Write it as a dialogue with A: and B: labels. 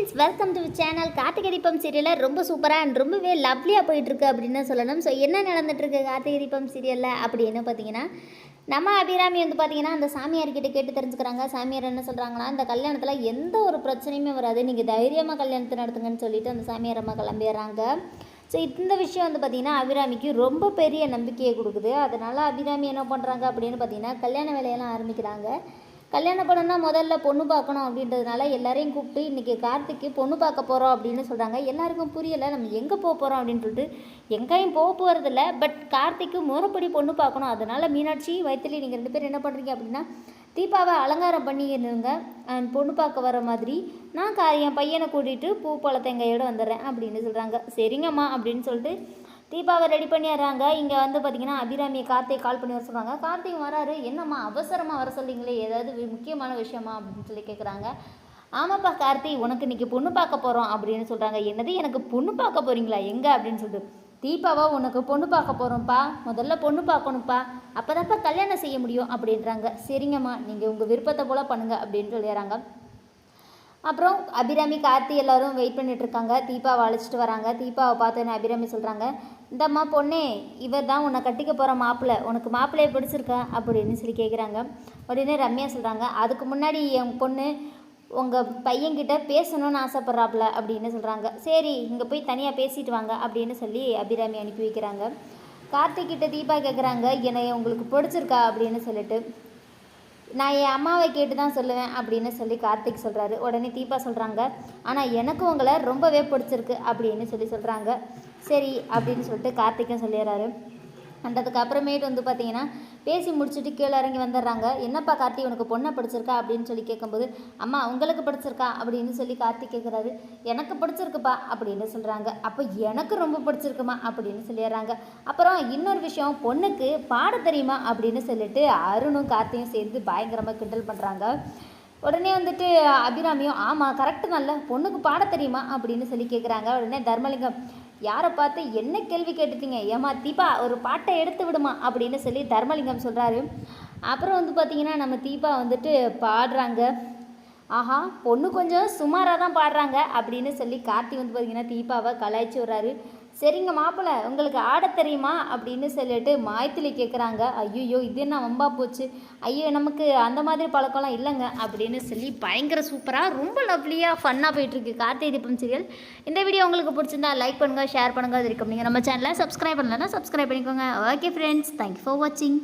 A: Friends, welcome to channel. Karthigai Deepam சீரியலில் ரொம்ப சூப்பராக அண்ட் ரொம்பவே லவ்லியாக போயிட்டுருக்கு அப்படின்னு தான் சொல்லணும். ஸோ என்ன நடந்துட்டுருக்கு கார்த்திகை தீபம் சீரியலில் அப்படின்னு பார்த்தீங்கன்னா, நம்ம அபிராமி வந்து பார்த்தீங்கன்னா அந்த சாமியார்கிட்ட கேட்டு தெரிஞ்சுக்கிறாங்க. சாமியார் என்ன சொல்கிறாங்கன்னா, இந்த கல்யாணத்தில் எந்த ஒரு பிரச்சனையுமே வராது, நீங்கள் தைரியமாக கல்யாணத்தை நடத்துங்கன்னு சொல்லிட்டு அந்த சாமியார் அம்மா கிளம்பிடுறாங்க. ஸோ இந்த விஷயம் வந்து பார்த்திங்கன்னா அபிராமிக்கு ரொம்ப பெரிய நம்பிக்கையை கொடுக்குது. அதனால் அபிராமி என்ன பண்ணுறாங்க அப்படின்னு பார்த்தீங்கன்னா, கல்யாண வேலையெல்லாம் ஆரம்பிக்கிறாங்க. கல்யாணம் பண்ணணும்னா முதல்ல பொண்ணு பார்க்கணும் அப்படின்றதுனால எல்லாரையும் கூப்பிட்டு இன்றைக்கி கார்த்திக்கு பொண்ணு பார்க்க போகிறோம் அப்படின்னு சொல்கிறாங்க. எல்லாருக்கும் புரியலை, நம்ம எங்கே போக போகிறோம் அப்படின்னு சொல்லிட்டு. எங்கேயும் போக போகிறதில்ல, பட் கார்த்திக்கு முறைப்படி பொண்ணு பார்க்கணும். அதனால் மீனாட்சி, வைத்திலி நீங்கள் 2 பேரும் என்ன பண்ணுறீங்க அப்படின்னா, தீபாவை அலங்காரம் பண்ணிடுங்க, பொண்ணு பார்க்க வர மாதிரி. நான் என் பையனை கூட்டிகிட்டு பூ பழத்தை எங்கள் இடம் வந்துடுறேன் அப்படின்னு சொல்கிறாங்க. சரிங்கம்மா அப்படின்னு சொல்லிட்டு தீபாவை ரெடி பண்ணிடுறாங்க. இங்கே வந்து பார்த்திங்கன்னா அபிராமியை கார்த்திக் கால் பண்ணி வர சொல்கிறாங்க. கார்த்திக் வராரு. என்னம்மா அவசரமாக வர சொல்லிங்களே, ஏதாவது முக்கியமான விஷயமா அப்படின்னு சொல்லி கேட்குறாங்க. ஆமாப்பா கார்த்தி, உனக்கு இன்றைக்கி பொண்ணு பார்க்க போகிறோம் அப்படின்னு சொல்கிறாங்க. என்னது, எனக்கு பொண்ணு பார்க்க போகிறீங்களா, எங்கே அப்படின்னு சொல்லிட்டு. தீபாவா உனக்கு பொண்ணு பார்க்க போகிறோம்ப்பா, முதல்ல பொண்ணு பார்க்கணும்ப்பா, அப்போ தான்ப்பா கல்யாணம் செய்ய முடியும் அப்படின்றாங்க. சரிங்கம்மா, நீங்கள் உங்கள் விருப்பத்தை போல் பண்ணுங்கள் அப்படின்னு சொல்லிடுறாங்க. அப்புறம் அபிராமி, கார்த்தி எல்லோரும் வெயிட் பண்ணிகிட்ருக்காங்க. தீபாவை அழைச்சிட்டு வராங்க. தீபாவை பார்த்தோன்னே அபிராமி சொல்கிறாங்க, இந்தம்மா பொண்ணே, இவர் தான் உன்னை கட்டிக்க போகிற மாப்பிள்ளை, உனக்கு மாப்பிள்ளையை பிடிச்சிருக்கா அப்படின்னு சொல்லி கேட்குறாங்க. உடனே ரம்யா சொல்கிறாங்க, அதுக்கு முன்னாடி என் பொண்ணு உங்கள் பையன்கிட்ட பேசணும்னு ஆசைப்பட்றாப்புல அப்படின்னு சொல்கிறாங்க. சரி, இங்கே போய் தனியாக பேசிட்டு வாங்க அப்படின்னு சொல்லி அபிராமி அனுப்பி வைக்கிறாங்க. கார்த்திக்கிட்ட தீபா கேட்குறாங்க, என்னை உங்களுக்கு பிடிச்சிருக்கா அப்படின்னு சொல்லிட்டு. நான் என் அம்மாவை கேட்டு தான் சொல்லுவேன் அப்படின்னு சொல்லி கார்த்திக் சொல்கிறாரு. உடனே தீபா சொல்கிறாங்க, ஆனால் எனக்கு உங்களை ரொம்பவே பிடிச்சிருக்கு அப்படின்னு சொல்கிறாங்க. சரி அப்படின்னு சொல்லிட்டு கார்த்திக்கும் சொல்லிடுறாரு. அதுக்கு அப்புறமேட்டு வந்து பார்த்திங்கன்னா பேசி முடிச்சுட்டு கீழே இறங்கி வந்துடுறாங்க. என்னப்பா கார்த்திக், உனக்கு பொண்ணை பிடிச்சிருக்கா அப்படின்னு சொல்லி கேட்கும்போது, அம்மா உங்களுக்கு பிடிச்சிருக்கா அப்படின்னு சொல்லி கார்த்திக் கேட்குறாரு. எனக்கு பிடிச்சிருக்குப்பா அப்படின்னு சொல்கிறாங்க. அப்போ எனக்கு ரொம்ப பிடிச்சிருக்குமா அப்படின்னு சொல்லிடுறாங்க. அப்புறம் இன்னொரு விஷயம், பொண்ணுக்கு பாட தெரியுமா அப்படின்னு சொல்லிட்டு அருணும் கார்த்தியும் சேர்ந்து பயங்கரமாக கிண்டல் பண்ணுறாங்க. உடனே வந்துட்டு அபிராமியும், ஆமாம் கரெக்டு, நல்ல பொண்ணுக்கு பாட தெரியுமா அப்படின்னு சொல்லி கேட்குறாங்க. உடனே தர்மலிங்கம், யாரை பார்த்து என்ன கேள்வி கேட்டுட்டீங்க, ஏமா தீபா ஒரு பாட்டை எடுத்து விடுமா அப்படின்னு சொல்லி தர்மலிங்கம் சொல்கிறாரு. அப்புறம் வந்து பார்த்திங்கன்னா நம்ம தீபா வந்துட்டு பாடுறாங்க. ஆஹா, பொண்ணு கொஞ்சம் சுமாராக தான் பாடுறாங்க அப்படின்னு சொல்லி கார்த்தி வந்து பார்த்திங்கன்னா தீபாவை கலாய்ச்சி விட்றாரு. சரிங்க மாப்பிள்ளை, உங்களுக்கு ஆட தெரியுமா அப்படின்னு சொல்லிட்டு மைத்திலி கேட்குறாங்க. ஐயோ, இது என்ன வம்பா போச்சு, ஐயோ நமக்கு அந்த மாதிரி பழக்கம்லாம் இல்லைங்க அப்படின்னு சொல்லி பயங்கர சூப்பராக ரொம்ப லவ்லியாக ஃபன்னாக போயிட்டுருக்கு கார்த்திகை தீபம் சீரியல். இந்த வீடியோ உங்களுக்கு பிடிச்சிருந்தா லைக் பண்ணுங்கள், ஷேர் பண்ணுங்கள். அது இருக்கும் நீங்கள் நம்ம சேனலை சப்ஸ்கிரைப் பண்ணலன்னா சப்ஸ்கிரைப் பண்ணிக்கோங்க. ஓகே ஃப்ரெண்ட்ஸ், தேங்க்யூ ஃபார் வாட்சிங்.